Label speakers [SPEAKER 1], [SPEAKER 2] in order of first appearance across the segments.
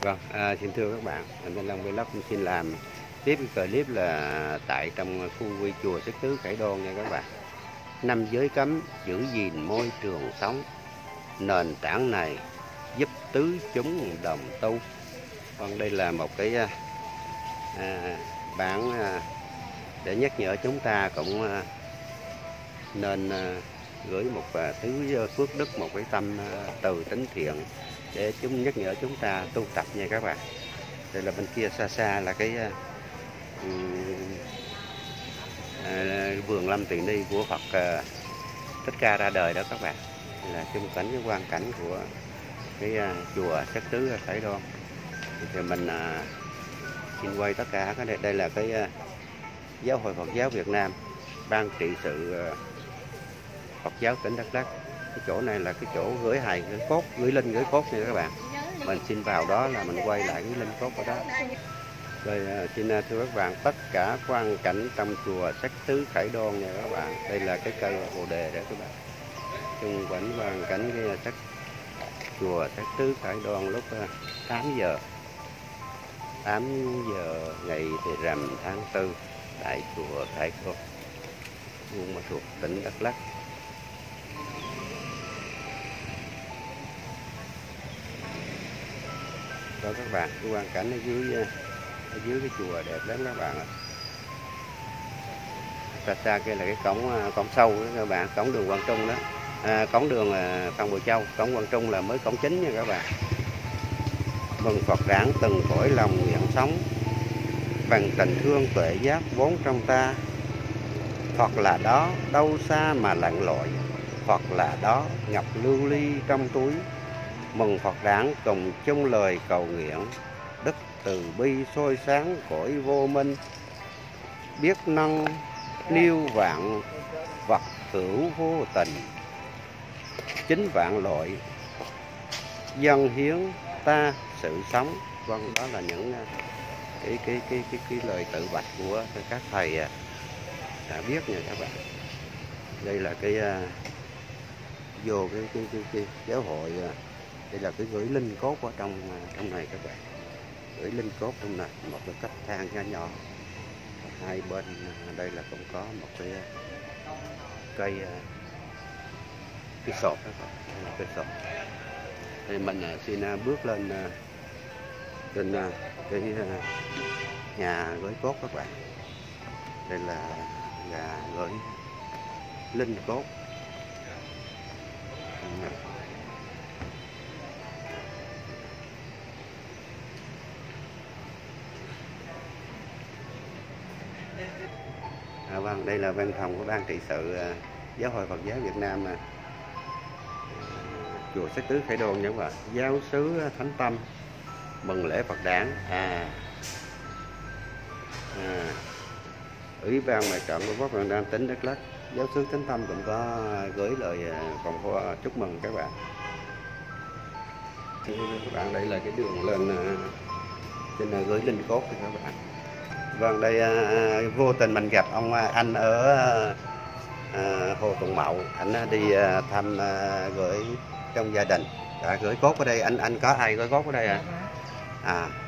[SPEAKER 1] Vâng, xin thưa các bạn, mình Thanh Long Vlog xin làm tiếp cái clip là tại trong khu vi chùa Sắc Tứ Khải Đôn nha các bạn. Năm giới cấm giữ gìn môi trường sống, nền tảng này giúp tứ chúng đồng tu. Vâng, đây là một cái bản để nhắc nhở chúng ta cũng nên gửi một thứ phước đức, một cái tâm từ tính thiện để chúng nhắc nhở chúng ta tu tập nha các bạn. Đây là bên kia xa xa là cái vườn Lâm Tỳ Ni của Phật Thích Ca ra đời đó các bạn. Đây là chung cảnh, cái quang cảnh của cái chùa Sắc Tứ Khải Đôn. Thì mình xin quay tất cả cái đây là cái Giáo hội Phật giáo Việt Nam, ban trị sự Phật giáo tỉnh Đắk Lắk. Cái chỗ này là cái chỗ gửi hài, gửi cốt, gửi linh, gửi cốt nha các bạn. Mình xin vào đó là mình quay lại cái linh cốt ở đó. Rồi xin thưa các bạn, tất cả quang cảnh trong chùa Sắc Tứ Khải Đôn nha các bạn. Đây là cái cây bồ đề đó các bạn. Chung quanh quang cảnh cái chùa Sắc Tứ Khải Đôn lúc 8 giờ ngày thì rằm tháng 4 tại chùa Khải Đôn, Buôn Ma Thuột, tỉnh Đắk Lắk. Đó các bạn, cái quang cảnh ở dưới cái chùa đẹp lắm các bạn ạ. Xa kia là cái cổng sâu đó các bạn, cổng đường Quang Trung đó, cổng đường Phan Bội Châu, cổng Quang Trung là mới cổng chính nha các bạn. Mừng Phật đản từng cõi lòng nguyện sống, bằng tình thương tuệ giác vốn trong ta. Phật là đó đâu xa mà lặn lội, Phật là đó ngập lưu ly trong túi. Mừng Phật đản cùng chung lời cầu nguyện, đức từ bi soi sáng cõi vô minh. Biết nâng niu vạn vật hữu vô tình, chính vạn loại dân hiến ta sự sống. Vâng, đó là những cái lời tự bạch của các thầy đã biết nha các bạn. Đây là cái vô cái giáo hội, đây là cái gửi linh cốt ở trong này các bạn. Gửi linh cốt trong này, một cái cấp thang nhỏ nhỏ. Hai bên đây là cũng có một cái cây sọt đó các bạn. Cây sọt. Thì mình xin bước lên trên cái nhà gửi cốt các bạn. Đây là nhà gửi linh cốt. Vâng, đây là văn phòng của ban trị sự Giáo hội Phật giáo Việt Nam chùa Sắc Tứ Khải Đôn nha các bạn. Giáo xứ Thánh Tâm mừng lễ Phật đản. Ủy ban Mặt trận Tổ quốc Việt Nam tỉnh Đắk Lắk, giáo xứ Thánh Tâm cũng có gửi lời vòng chúc mừng các bạn. Các bạn, đây là cái đường lên trên gửi linh cốt thì các bạn. Vâng, đây vô tình mình gặp ông anh ở Hồ Tùng Mậu, anh đi thăm gửi trong gia đình, đã gửi cốt ở đây. Anh có ai gửi cốt ở đây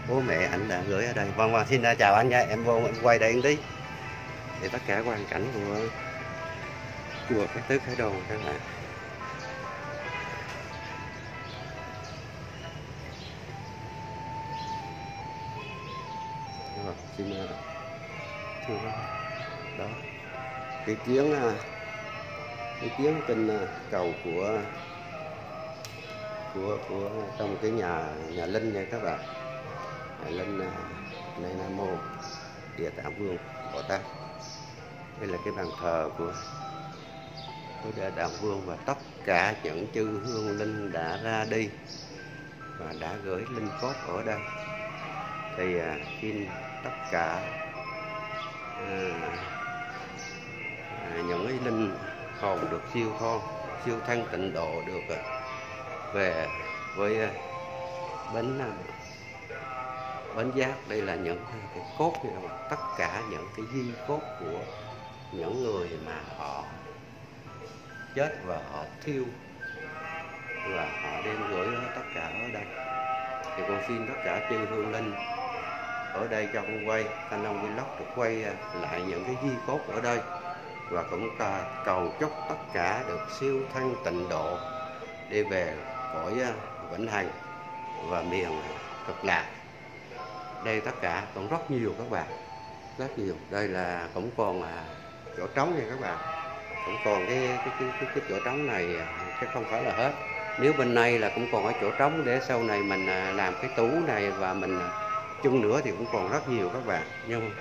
[SPEAKER 1] bố mẹ anh đã gửi ở đây. Vâng, xin chào anh nha, em vô em quay đây một tí. Thì tất cả quang cảnh của chùa Sắc Tứ Khải Đôn các bạn. Xin đó cái tiếng kinh cầu của trong cái nhà linh này các bạn. Nhà linh này Nam Mô Địa Tạng Vương Bồ Tát. Đây là cái bàn thờ của Địa Tạng Vương và tất cả những chư hương linh đã ra đi và đã gửi linh cốt ở đây. Thì xin tất cả những cái linh hồn được siêu thân tịnh độ được về với bến giác. Đây là những cái cốt, tất cả những cái di cốt của những người mà họ chết và họ thiêu và họ đem gửi tất cả ở đây. Thì con xin tất cả chư hương linh ở đây cho con quay Thanh Long Vlog được quay lại những cái di cốt ở đây, và cũng cầu chúc tất cả được siêu thanh tịnh độ đi về cõi vĩnh hằng và miền cực lạc. Đây tất cả cũng rất nhiều các bạn, rất nhiều. Đây là cũng còn chỗ trống nha các bạn, cũng còn cái chỗ trống này chứ không phải là hết. Nếu bên này là cũng còn ở chỗ trống để sau này mình làm cái tủ này và mình chung nữa thì cũng còn rất nhiều các bạn, nhưng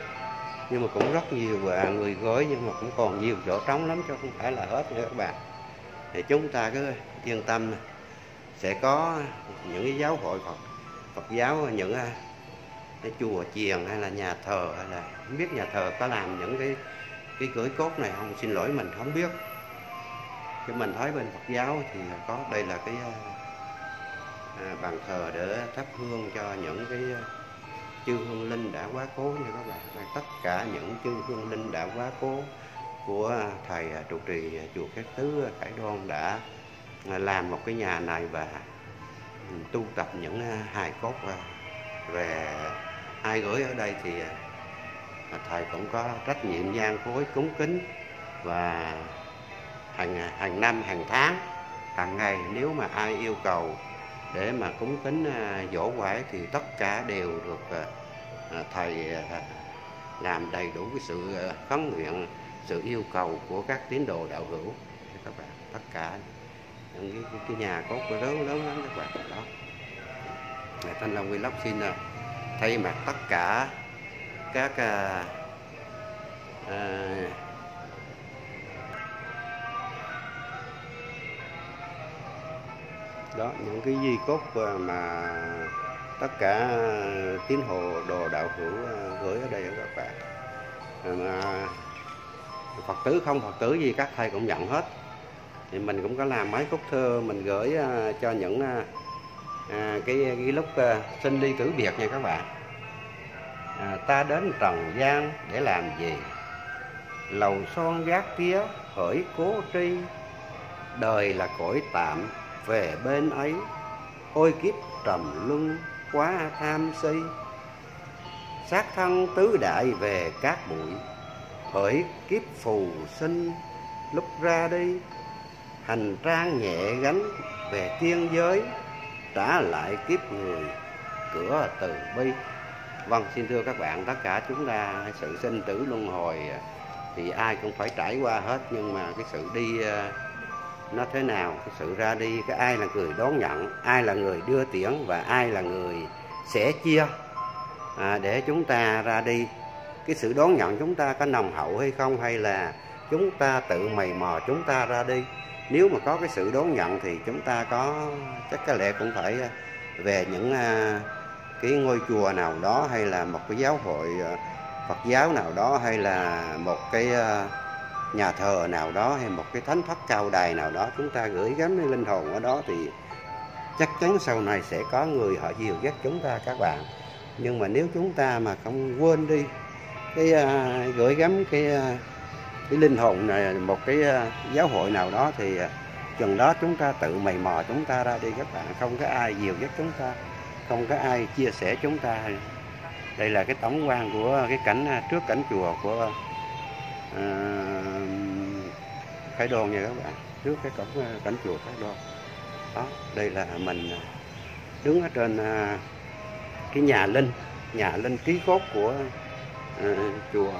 [SPEAKER 1] mà cũng rất nhiều người gửi, nhưng mà cũng còn nhiều chỗ trống lắm chứ không phải là hết nữa các bạn. Thì chúng ta cứ yên tâm, sẽ có những cái giáo hội Phật giáo, những cái chùa chiền hay là nhà thờ, hay là không biết nhà thờ có làm những cái gửi cốt này không, xin lỗi mình không biết. Chứ mình thấy bên Phật giáo thì có, đây là cái bàn thờ để thắp hương cho những cái chư hương linh đã quá cố nha các bạn. Tất cả những chư hương linh đã quá cố của thầy trụ trì chùa Cát Tứ Khải Đoan đã làm một cái nhà này và tu tập những hài cốt về ai gửi ở đây, thì thầy cũng có trách nhiệm nhang khối cúng kính, và hàng năm, hàng tháng, hàng ngày nếu mà ai yêu cầu để mà cúng kính dỗ quải thì tất cả đều được thầy làm đầy đủ cái sự khấn nguyện, sự yêu cầu của các tín đồ đạo hữu các bạn. Tất cả những cái nhà cốt lớn lắm các bạn đó. Thanh Long Vlog xin thay mặt tất cả các đó, những cái di cốt mà tất cả tín đồ đạo hữu gửi ở đây các bạn. Mà Phật tử không Phật tử gì các thầy cũng nhận hết. Thì mình cũng có làm mấy khúc thơ mình gửi cho những cái lúc sinh ly tử biệt nha các bạn. Ta đến trần gian để làm gì, lầu son gác tía hỡi cố tri, đời là cõi tạm về bên ấy, ôi kiếp trầm luân quá tham si, xác thân tứ đại về cát bụi, hỡi kiếp phù sinh lúc ra đi, hành trang nhẹ gánh về tiên giới, trả lại kiếp người cửa từ bi. Vâng, xin thưa các bạn, tất cả chúng ta sự sinh tử luân hồi thì ai cũng phải trải qua hết, nhưng mà cái sự đi nó thế nào, cái sự ra đi, cái ai là người đón nhận, ai là người đưa tiễn, và ai là người sẻ chia để chúng ta ra đi. Cái sự đón nhận chúng ta có nồng hậu hay không, hay là chúng ta tự mày mò chúng ta ra đi. Nếu mà có cái sự đón nhận thì chúng ta có chắc có lẽ cũng phải về những cái ngôi chùa nào đó, hay là một cái giáo hội Phật giáo nào đó, hay là một cái nhà thờ nào đó, hay một cái thánh thất cao đài nào đó, chúng ta gửi gắm cái linh hồn ở đó thì chắc chắn sau này sẽ có người họ dìu dắt chúng ta các bạn. Nhưng mà nếu chúng ta mà không quên đi cái gửi gắm cái linh hồn này một cái giáo hội nào đó, thì chừng đó chúng ta tự mày mò chúng ta ra đi các bạn, không có ai dìu dắt chúng ta, không có ai chia sẻ chúng ta. Đây là cái tổng quan của cái cảnh trước cảnh chùa của Khải Đoan nha các bạn, trước cái cổng cảnh chùa Khải Đoan đó. Đây là mình đứng ở trên cái nhà linh ký cốt của chùa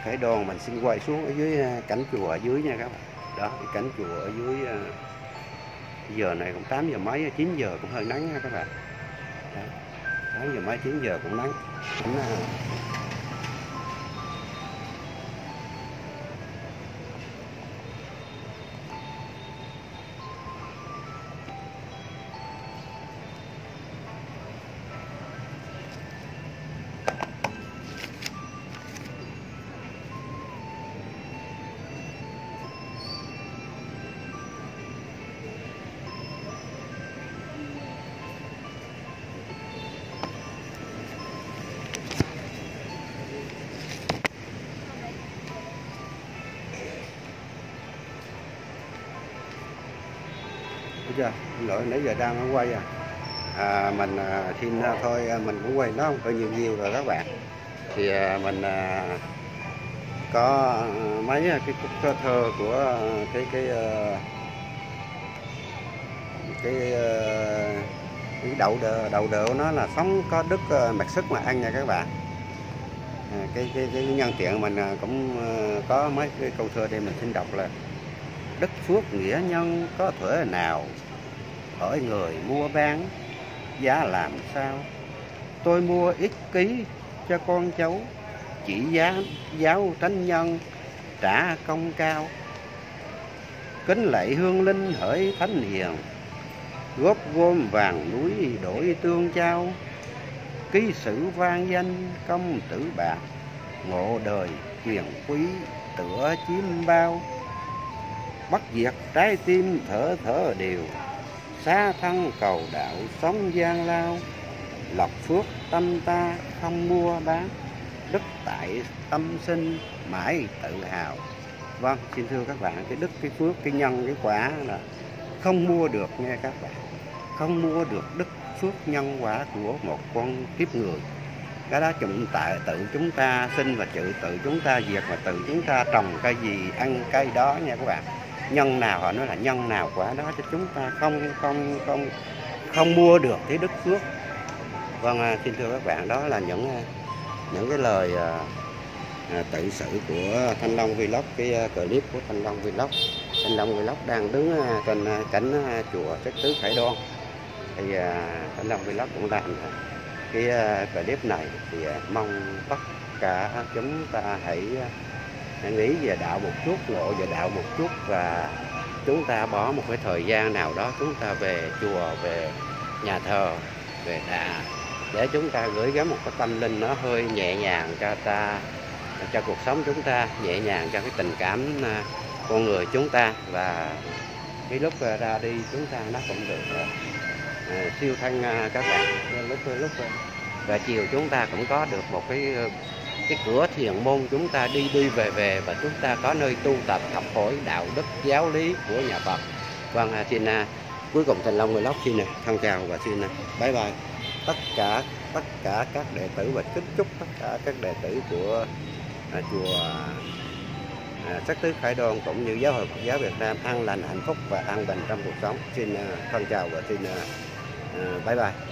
[SPEAKER 1] Khải Đoan. Mình xin quay xuống ở dưới cảnh chùa ở dưới nha các bạn. Đó, cái cảnh chùa ở dưới. Giờ này cũng 8 giờ mấy, 9 giờ cũng hơi nắng nha các bạn. Đó, 8 giờ mấy 9 giờ cũng nắng. Chưa? Lỗi nãy giờ đang ở quay à. Mình xin thôi mình cũng quay nó không có nhiều rồi các bạn. Thì mình có mấy cái khúc thơ của cái đầu đỡ của nó là sống có đức mặc sức mà ăn nha các bạn. Cái nhân tiện mình cũng có mấy cái câu thơ đây mình xin đọc là: đức phước nghĩa nhân có thể nào, hỏi người mua bán giá làm sao. Tôi mua ít ký cho con cháu, chỉ giá giáo tránh nhân trả công cao. Kính lạy hương linh hỡi thánh hiền, góp gom vàng núi đổi tương trao. Ký sử vang danh công tử bạc, ngộ đời quyền quý tựa chim bao. Bắt diệt trái tim thở thở đều, xa thân cầu đạo sống gian lao. Lộc phước tâm ta không mua bán, đức tại tâm sinh mãi tự hào. Vâng, xin thưa các bạn, cái đức, cái phước, cái nhân, cái quả là không mua được nghe các bạn. Không mua được đức phước nhân quả của một con kiếp người. Cái đó tự chúng ta sinh và tự chúng ta diệt, và tự chúng ta trồng cây gì ăn cây đó nha các bạn. Nhân nào họ nói là nhân nào quả đó, cho chúng ta không mua được cái đức phước. Vâng, xin thưa các bạn, đó là những cái lời tự sự của Thanh Long Vlog, cái clip của Thanh Long Vlog. Thanh Long Vlog đang đứng trên cánh chùa Trấn Tứ Khải Đoan. Thì Thanh Long Vlog cũng làm cái clip này, thì mong tất cả chúng ta hãy nghĩ về đạo một chút, ngộ về đạo một chút, và chúng ta bỏ một cái thời gian nào đó chúng ta về chùa, về nhà thờ, về đà, để chúng ta gửi gắm một cái tâm linh nó hơi nhẹ nhàng cho cuộc sống chúng ta, nhẹ nhàng cho cái tình cảm con người chúng ta, và cái lúc ra đi chúng ta nó cũng được siêu thanh các bạn. Lúc và chiều chúng ta cũng có được một cái cửa thiền môn, chúng ta đi về, và chúng ta có nơi tu tập học hỏi đạo đức giáo lý của nhà Phật. Vâng, xin cuối cùng Thanh Long Vlog xin thân chào và xin bye bye tất cả các đệ tử, và kính chúc tất cả các đệ tử của chùa Trấn Tứ Khải Đoan cũng như giáo hội Phật giáo Việt Nam an lành, hạnh phúc và an bình trong cuộc sống. Xin thân chào và xin bye bye.